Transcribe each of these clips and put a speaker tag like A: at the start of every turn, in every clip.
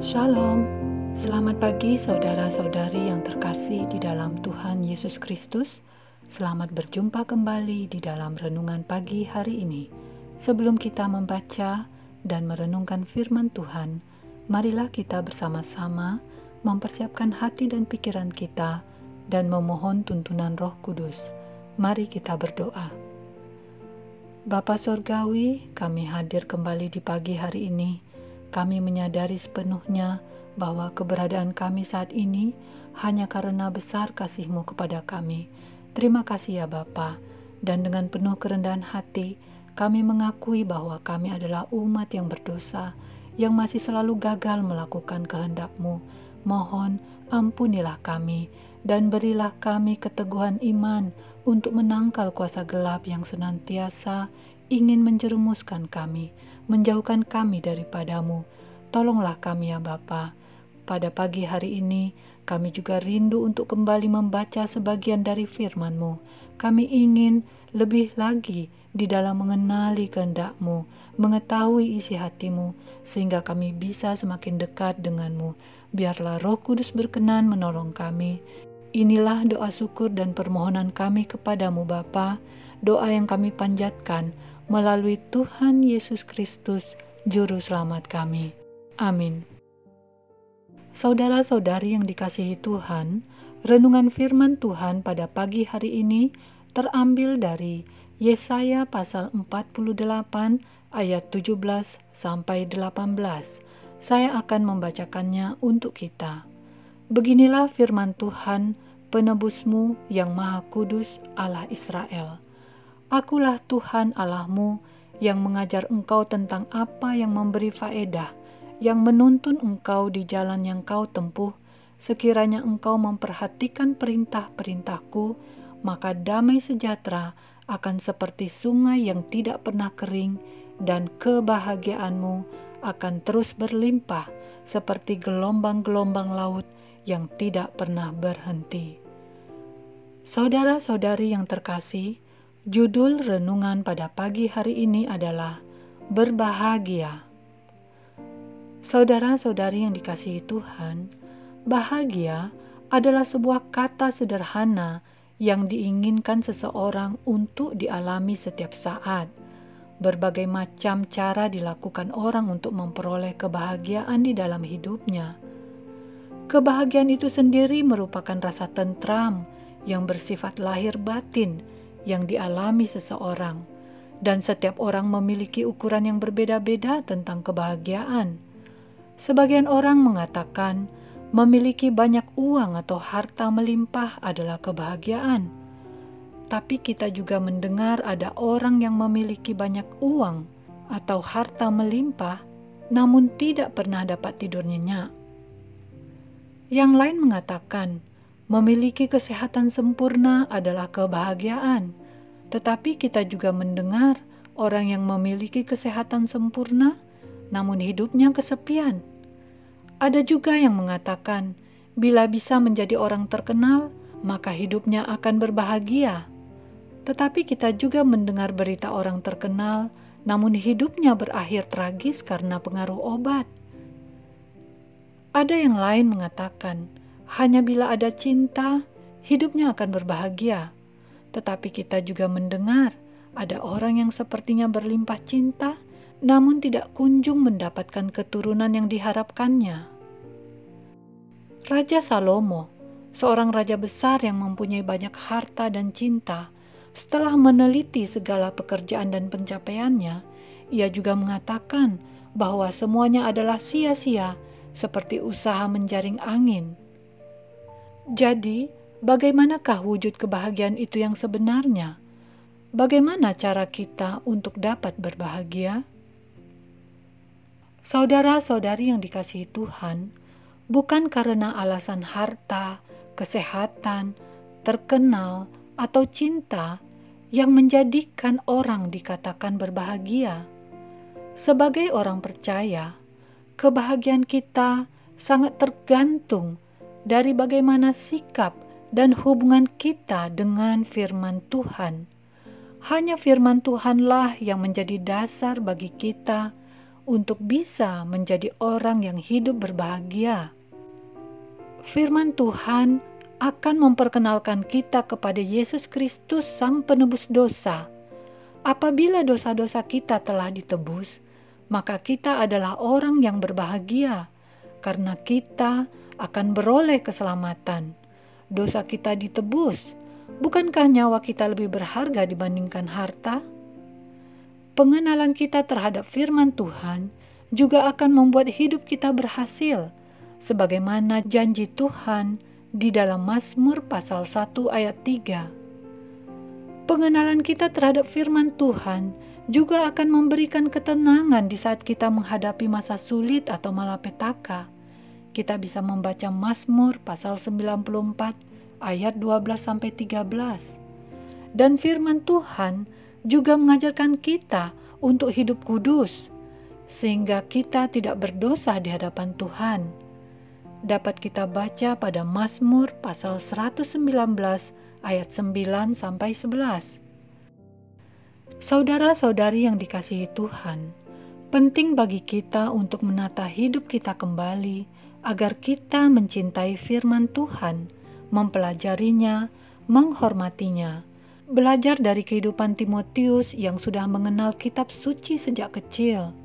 A: Shalom, selamat pagi saudara-saudari yang terkasih di dalam Tuhan Yesus Kristus. Selamat berjumpa kembali di dalam renungan pagi hari ini. Sebelum kita membaca dan merenungkan firman Tuhan, marilah kita bersama-sama mempersiapkan hati dan pikiran kita dan memohon tuntunan Roh Kudus. Mari kita berdoa. Bapa Sorgawi, kami hadir kembali di pagi hari ini. Kami menyadari sepenuhnya bahwa keberadaan kami saat ini hanya karena besar kasih-Mu kepada kami. Terima kasih ya Bapa, dan dengan penuh kerendahan hati, kami mengakui bahwa kami adalah umat yang berdosa, yang masih selalu gagal melakukan kehendak-Mu. Mohon ampunilah kami, dan berilah kami keteguhan iman untuk menangkal kuasa gelap yang senantiasa ingin menjerumuskan kami, menjauhkan kami daripada-Mu. Tolonglah kami ya Bapa. Pada pagi hari ini, kami juga rindu untuk kembali membaca sebagian dari firman-Mu. Kami ingin lebih lagi di dalam mengenali kehendak-Mu, mengetahui isi hati-Mu, sehingga kami bisa semakin dekat dengan-Mu. Biarlah Roh Kudus berkenan menolong kami. Inilah doa syukur dan permohonan kami kepada-Mu Bapa, doa yang kami panjatkan melalui Tuhan Yesus Kristus, Juru Selamat kami. Amin. Saudara-saudari yang dikasihi Tuhan, renungan firman Tuhan pada pagi hari ini terambil dari Yesaya pasal 48 ayat 17 sampai 18. Saya akan membacakannya untuk kita. Beginilah firman Tuhan, penebusmu yang Maha Kudus, Allah Israel. Akulah Tuhan Allahmu yang mengajar engkau tentang apa yang memberi faedah, yang menuntun engkau di jalan yang kau tempuh. Sekiranya engkau memperhatikan perintah-perintahku, maka damai sejahtera akan seperti sungai yang tidak pernah kering, dan kebahagiaanmu akan terus berlimpah seperti gelombang-gelombang laut yang tidak pernah berhenti. Saudara-saudari yang terkasih, judul renungan pada pagi hari ini adalah berbahagia. Saudara-saudari yang dikasihi Tuhan, bahagia adalah sebuah kata sederhana yang diinginkan seseorang untuk dialami setiap saat. Berbagai macam cara dilakukan orang untuk memperoleh kebahagiaan di dalam hidupnya. Kebahagiaan itu sendiri merupakan rasa tentram yang bersifat lahir batin yang dialami seseorang, dan setiap orang memiliki ukuran yang berbeda-beda tentang kebahagiaan. Sebagian orang mengatakan memiliki banyak uang atau harta melimpah adalah kebahagiaan. Tapi kita juga mendengar ada orang yang memiliki banyak uang atau harta melimpah namun tidak pernah dapat tidur nyenyak. Yang lain mengatakan memiliki kesehatan sempurna adalah kebahagiaan. Tetapi kita juga mendengar orang yang memiliki kesehatan sempurna, namun hidupnya kesepian. Ada juga yang mengatakan, bila bisa menjadi orang terkenal, maka hidupnya akan berbahagia. Tetapi kita juga mendengar berita orang terkenal, namun hidupnya berakhir tragis karena pengaruh obat. Ada yang lain mengatakan, hanya bila ada cinta, hidupnya akan berbahagia. Tetapi kita juga mendengar ada orang yang sepertinya berlimpah cinta, namun tidak kunjung mendapatkan keturunan yang diharapkannya. Raja Salomo, seorang raja besar yang mempunyai banyak harta dan cinta, setelah meneliti segala pekerjaan dan pencapaiannya, ia juga mengatakan bahwa semuanya adalah sia-sia, seperti usaha menjaring angin. Jadi, bagaimanakah wujud kebahagiaan itu yang sebenarnya? Bagaimana cara kita untuk dapat berbahagia? Saudara-saudari yang dikasihi Tuhan, bukan karena alasan harta, kesehatan, terkenal, atau cinta yang menjadikan orang dikatakan berbahagia. Sebagai orang percaya, kebahagiaan kita sangat tergantung dari bagaimana sikap dan hubungan kita dengan firman Tuhan. Hanya firman Tuhanlah yang menjadi dasar bagi kita untuk bisa menjadi orang yang hidup berbahagia. Firman Tuhan akan memperkenalkan kita kepada Yesus Kristus, Sang Penebus dosa. Apabila dosa-dosa kita telah ditebus, maka kita adalah orang yang berbahagia, karena kita akan beroleh keselamatan. Dosa kita ditebus. Bukankah nyawa kita lebih berharga dibandingkan harta? Pengenalan kita terhadap firman Tuhan juga akan membuat hidup kita berhasil, sebagaimana janji Tuhan di dalam Mazmur pasal 1 ayat 3. Pengenalan kita terhadap firman Tuhan juga akan memberikan ketenangan di saat kita menghadapi masa sulit atau malapetaka. Kita bisa membaca Mazmur pasal 94 ayat 12-13. Dan firman Tuhan juga mengajarkan kita untuk hidup kudus, sehingga kita tidak berdosa di hadapan Tuhan. Dapat kita baca pada Mazmur pasal 119 ayat 9-11. Saudara-saudari yang dikasihi Tuhan, penting bagi kita untuk menata hidup kita kembali agar kita mencintai firman Tuhan, mempelajarinya, menghormatinya, belajar dari kehidupan Timotius yang sudah mengenal kitab suci sejak kecil.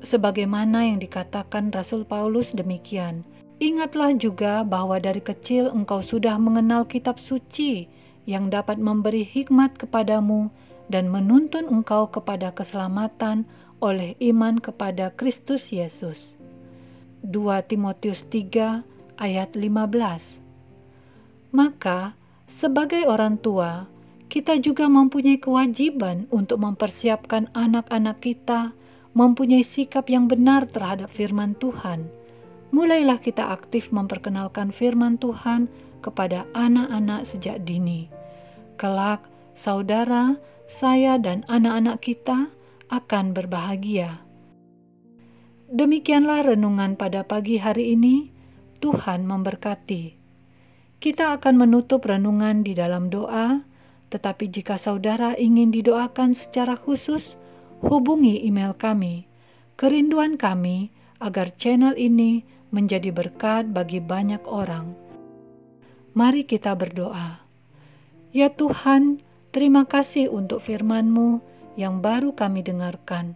A: Sebagaimana yang dikatakan Rasul Paulus demikian, ingatlah juga bahwa dari kecil engkau sudah mengenal kitab suci yang dapat memberi hikmat kepadamu dan menuntun engkau kepada keselamatan oleh iman kepada Kristus Yesus. 2 Timotius 3 ayat 15. Maka, sebagai orang tua, kita juga mempunyai kewajiban untuk mempersiapkan anak-anak kita mempunyai sikap yang benar terhadap firman Tuhan. Mulailah kita aktif memperkenalkan firman Tuhan kepada anak-anak sejak dini. Kelak, saudara, saya dan anak-anak kita akan berbahagia. Demikianlah renungan pada pagi hari ini. Tuhan memberkati. Kita akan menutup renungan di dalam doa, tetapi jika saudara ingin didoakan secara khusus, hubungi email kami. Kerinduan kami agar channel ini menjadi berkat bagi banyak orang. Mari kita berdoa. Ya Tuhan, terima kasih untuk firman-Mu yang baru kami dengarkan.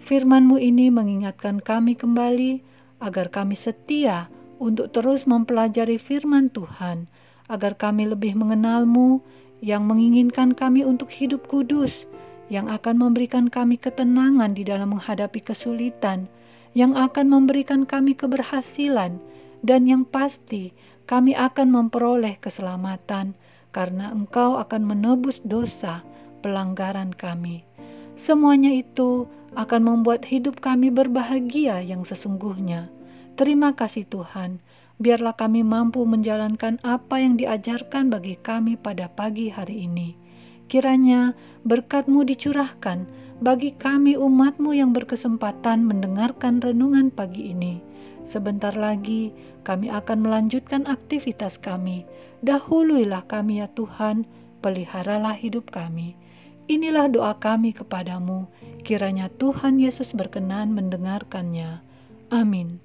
A: Firman-Mu ini mengingatkan kami kembali agar kami setia untuk terus mempelajari firman Tuhan, agar kami lebih mengenal-Mu yang menginginkan kami untuk hidup kudus, yang akan memberikan kami ketenangan di dalam menghadapi kesulitan, yang akan memberikan kami keberhasilan, dan yang pasti kami akan memperoleh keselamatan, karena Engkau akan menebus dosa pelanggaran kami. Semuanya itu akan membuat hidup kami berbahagia yang sesungguhnya. Terima kasih Tuhan, biarlah kami mampu menjalankan apa yang diajarkan bagi kami pada pagi hari ini. Kiranya berkat-Mu dicurahkan bagi kami umat-Mu yang berkesempatan mendengarkan renungan pagi ini. Sebentar lagi kami akan melanjutkan aktivitas kami. Dahuluilah kami ya Tuhan, peliharalah hidup kami. Inilah doa kami kepadamu, kiranya Tuhan Yesus berkenan mendengarkannya. Amin.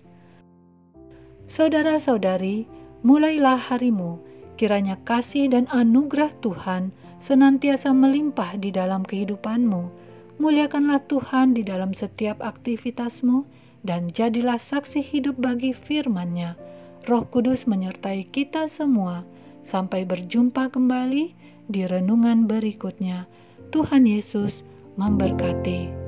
A: Saudara-saudari, mulailah harimu, kiranya kasih dan anugerah Tuhan senantiasa melimpah di dalam kehidupanmu. Muliakanlah Tuhan di dalam setiap aktivitasmu, dan jadilah saksi hidup bagi firman-Nya. Roh Kudus menyertai kita semua. Sampai berjumpa kembali di renungan berikutnya. Tuhan Yesus memberkati.